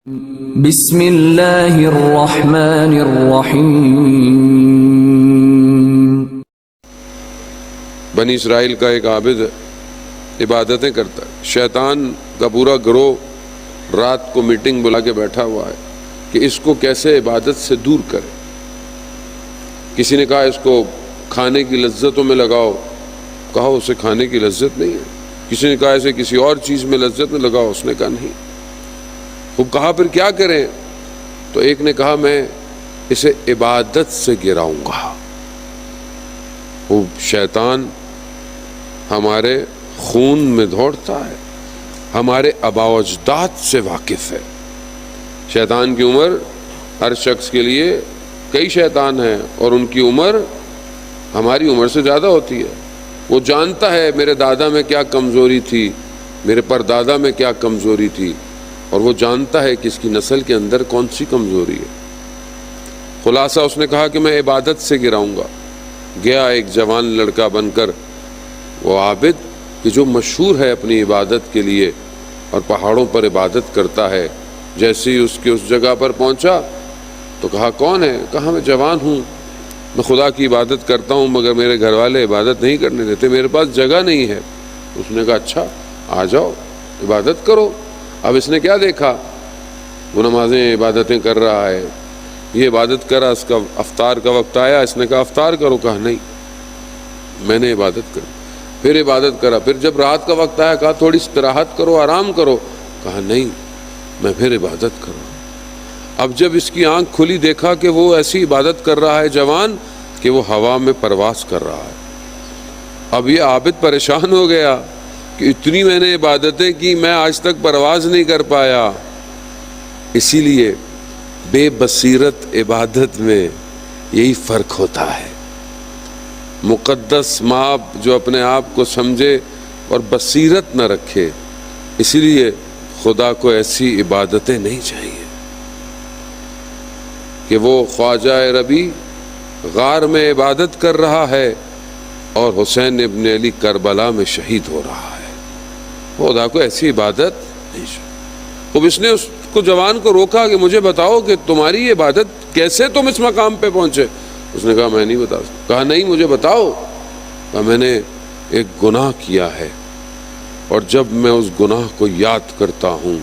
بسم اللہ الرحمن الرحیم۔ بنی اسرائیل کا ایک عابد عبادتیں کرتا ہے، شیطان کا پورا گروہ رات کو میٹنگ بلا کے بیٹھا ہوا ہے کہ اس کو کیسے عبادت سے دور کرے۔ کسی نے کہا اس کو کھانے کی لذتوں میں لگاؤ، کہا اسے کھانے کی لذت نہیں ہے۔ کسی نے کہا اسے کسی اور چیز میں لذت میں لگاؤ، اس نے کہا نہیں۔ خوب کہا پھر کیا کریں؟ تو ایک نے کہا میں اسے عبادت سے گراؤں گا۔ خوب شیطان ہمارے خون میں دوڑتا ہے، ہمارے آباء و اجداد سے واقف ہے۔ شیطان کی عمر ہر شخص کے لیے کئی شیطان ہیں اور ان کی عمر ہماری عمر سے زیادہ ہوتی ہے۔ وہ جانتا ہے میرے دادا میں کیا کمزوری تھی، میرے پردادا میں کیا کمزوری تھی، اور وہ جانتا ہے کہ اس کی نسل کے اندر کون سی کمزوری ہے۔ خلاصہ اس نے کہا کہ میں عبادت سے گراؤں گا۔ گیا ایک جوان لڑکا بن کر، وہ عابد کہ جو مشہور ہے اپنی عبادت کے لیے اور پہاڑوں پر عبادت کرتا ہے، جیسے ہی اس کے اس جگہ پر پہنچا تو کہا کون ہے؟ کہا میں جوان ہوں، میں خدا کی عبادت کرتا ہوں مگر میرے گھر والے عبادت نہیں کرنے دیتے، میرے پاس جگہ نہیں ہے۔ اس نے کہا اچھا آ جاؤ عبادت کرو۔ اب اس نے کیا دیکھا؟ وہ نمازیں عبادتیں کر رہا ہے، یہ عبادت کرا، اس کا افطار کا وقت آیا، اس نے کہا افطار کرو، کہا نہیں میں نے عبادت کری۔ پھر عبادت کرا، پھر جب رات کا وقت آیا کہا تھوڑی استراحت کرو، آرام کرو، کہا نہیں میں پھر عبادت کروں۔ اب جب اس کی آنکھ کھلی دیکھا کہ وہ ایسی عبادت کر رہا ہے جوان کہ وہ ہوا میں پرواز کر رہا ہے۔ اب یہ عابد پریشان ہو گیا کہ اتنی میں نے عبادتیں کی، میں آج تک پرواز نہیں کر پایا۔ اسی لیے بے بصیرت عبادت میں یہی فرق ہوتا ہے۔ مقدس ماب جو اپنے آپ کو سمجھے اور بصیرت نہ رکھے، اسی لیے خدا کو ایسی عبادتیں نہیں چاہیے کہ وہ خواجہ ربی غار میں عبادت کر رہا ہے اور حسین ابن علی کربلا میں شہید ہو رہا ہے۔ خدا کو ایسی عبادت نہیں چاہیے۔ اب اس نے اس کو جوان کو روکا کہ مجھے بتاؤ کہ تمہاری عبادت کیسے تم اس مقام پہ پہنچے؟ اس نے کہا میں نہیں بتا سکتا۔ کہا نہیں مجھے بتاؤ۔ کہا میں نے ایک گناہ کیا ہے اور جب میں اس گناہ کو یاد کرتا ہوں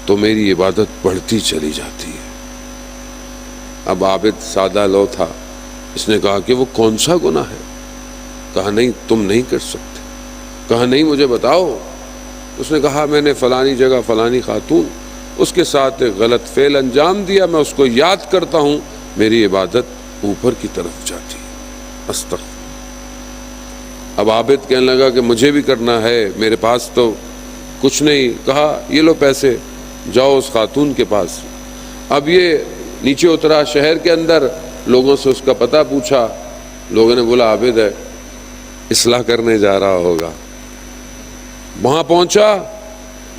تو میری عبادت بڑھتی چلی جاتی ہے۔ اب عابد سادہ لو تھا، اس نے کہا کہ وہ کون سا گناہ ہے؟ کہا نہیں تم نہیں کر سکتے۔ کہا نہیں مجھے بتاؤ۔ اس نے کہا میں نے فلانی جگہ فلانی خاتون اس کے ساتھ ایک غلط فعل انجام دیا، میں اس کو یاد کرتا ہوں میری عبادت اوپر کی طرف جاتی ہے۔ استغفر۔ اب عابد کہنے لگا کہ مجھے بھی کرنا ہے، میرے پاس تو کچھ نہیں۔ کہا یہ لو پیسے، جاؤ اس خاتون کے پاس۔ اب یہ نیچے اترا شہر کے اندر، لوگوں سے اس کا پتہ پوچھا، لوگوں نے بولا عابد ہے، اصلاح کرنے جا رہا ہوگا۔ وہاں پہنچا،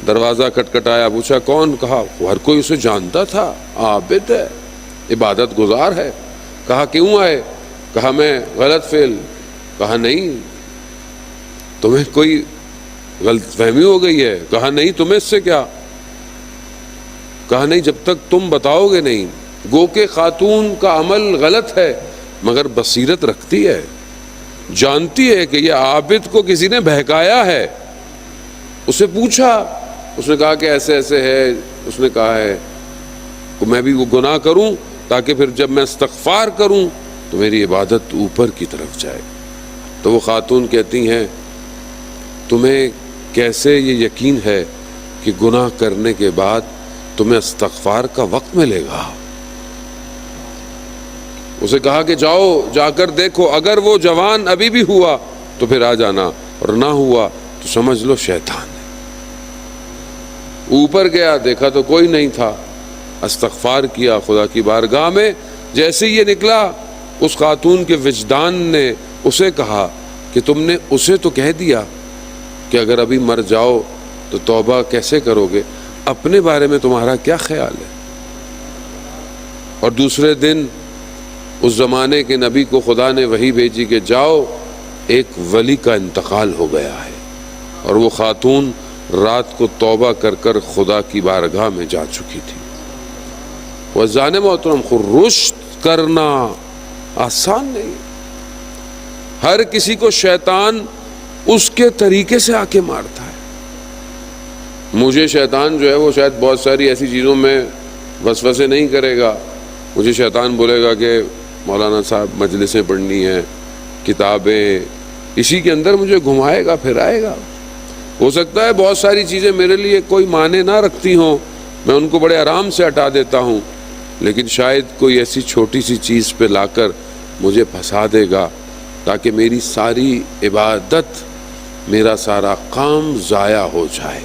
دروازہ کھٹکھٹایا، پوچھا کون؟ کہا ہر کوئی اسے جانتا تھا، عابد ہے، عبادت گزار ہے۔ کہا کیوں آئے؟ کہا میں غلط فعل۔ کہا نہیں تمہیں کوئی غلط فہمی ہو گئی ہے؟ کہا نہیں تمہیں اس سے کیا؟ کہا نہیں جب تک تم بتاؤ گے نہیں۔ گو کہ خاتون کا عمل غلط ہے مگر بصیرت رکھتی ہے، جانتی ہے کہ یہ عابد کو کسی نے بہکایا ہے۔ اسے پوچھا، اس نے کہا کہ ایسے ایسے ہے۔ اس نے کہا ہے کہ میں بھی وہ گناہ کروں تاکہ پھر جب میں استغفار کروں تو میری عبادت اوپر کی طرف جائے۔ تو وہ خاتون کہتی ہیں تمہیں کیسے یہ یقین ہے کہ گناہ کرنے کے بعد تمہیں استغفار کا وقت ملے گا؟ اسے کہا کہ جاؤ جا کر دیکھو، اگر وہ جوان ابھی بھی ہوا تو پھر آ جانا، اور نہ ہوا تو سمجھ لو شیطان ہے۔ اوپر گیا، دیکھا تو کوئی نہیں تھا، استغفار کیا خدا کی بارگاہ میں۔ جیسے یہ نکلا، اس خاتون کے وجدان نے اسے کہا کہ تم نے اسے تو کہہ دیا کہ اگر ابھی مر جاؤ تو توبہ کیسے کرو گے، اپنے بارے میں تمہارا کیا خیال ہے؟ اور دوسرے دن اس زمانے کے نبی کو خدا نے وحی بھیجی کہ جاؤ ایک ولی کا انتقال ہو گیا ہے، اور وہ خاتون رات کو توبہ کر کر خدا کی بارگاہ میں جا چکی تھی۔ وزان محترم رشد کرنا آسان نہیں. ہر کسی کو شیطان اس کے طریقے سے آ کے مارتا ہے. مجھے شیطان جو ہے وہ شاید بہت ساری ایسی چیزوں میں وسوسے نہیں کرے گا. مجھے شیطان بولے گا کہ مولانا صاحب مجلسیں پڑھنی ہیں, کتابیں, اسی کے اندر مجھے گھمائے گا پھرائے گا. ہو سکتا ہے بہت ساری چیزیں میرے لیے کوئی معنی نہ رکھتی ہوں, میں ان کو بڑے آرام سے ہٹا دیتا ہوں, لیکن شاید کوئی ایسی چھوٹی سی چیز پہ لا کر مجھے پھنسا دے گا تاکہ میری ساری عبادت, میرا سارا کام ضائع ہو جائے.